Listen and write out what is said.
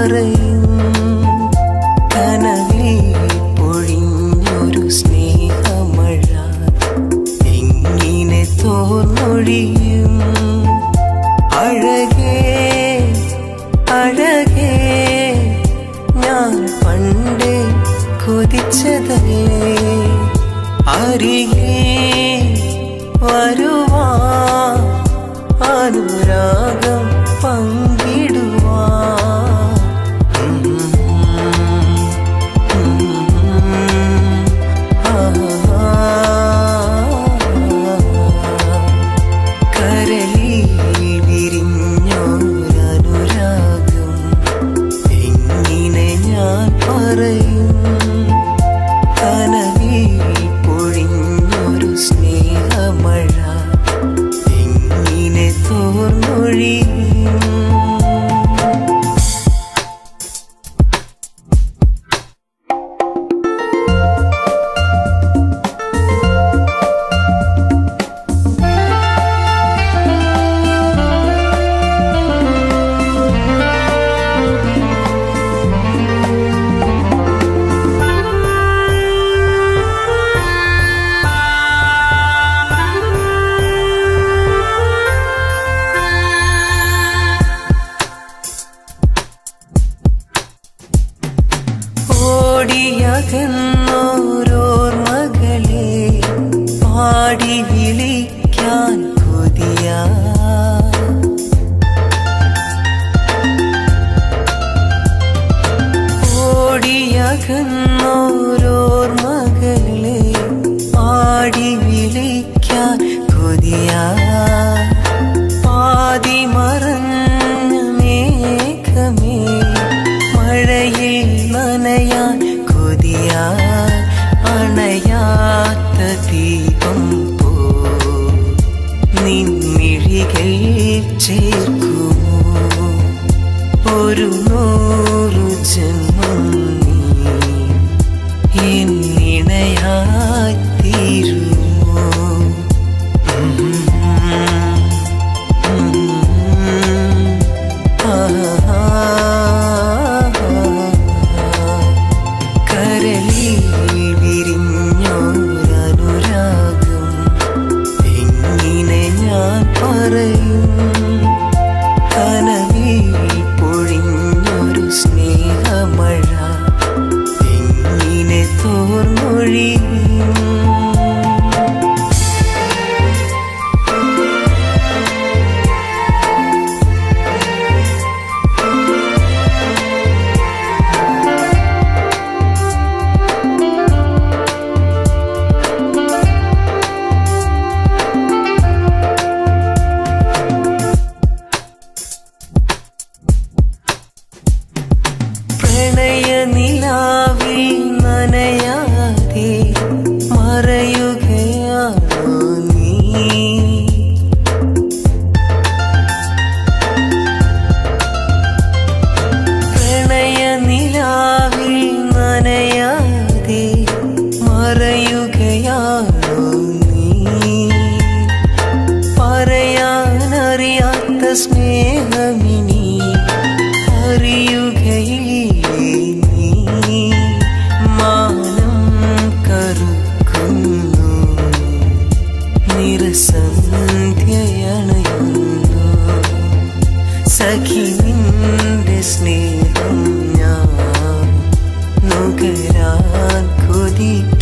പറയും കനവിൽ പൊഴിഞ്ഞൊരു സ്നേഹമഴ എങ്ങനെ തോർന്നൊഴിയും അഴകേ അഴകേ ഞാൻ പണ്ടേ കൊതിച്ചതല്ലേ അരികെ വരുവാൻ അനുരാഗം പങ്കിടുവാൻ കരളിൽ വിരിഞ്ഞൊരനുരാഗം എങ്ങനെ ഞാൻ പറയും കനവിൽ പൊഴിഞ്ഞൊരു സ്നേഹമഴ എങ്ങനെ തോർന്നൊഴിയും ഓടിയകന്നോരോർമകളെ പാടി വിളിക്കാൻ കൊതിയാ ഓടിയകന്നോരോർമകളെ പാടി വിളിക്കാൻ കൊതിയാ പാതി മറഞ്ഞ മേഘമേ മഴയിൽ നനയാൻ അണയാത്ത ദീപം പോ നിൻമിഴികൾ ചേർക്കുമോ ഒരു 100 ജന്മം നീ എന്നിണയായി തീരുമോ കരളിൽ വിരിഞ്ഞൊരനുരാഗം എങ്ങനെ ഞാൻ പറയും കനവിൽ പൊഴിഞ്ഞൊരു സ്നേഹമഴ എങ്ങനെ തോർന്നൊഴിയും പ്രണയനിലാവിൽ നനയാതെ മറയുകയാണോ നീ പ്രണയനിലാവിൽ നനയാതെ മറയുകയാണോ നീ പറയാനറിയാത്ത സ്നേഹമിനി അറിയുകയില്ലേ നീ മാനം കറുക്കുന്നു നിറസന്ധ്യയണയുന്നു സഖി നിന്റെ സ്നേഹം ഞാൻ നുകരാൻ കൊതിക്കുന്നു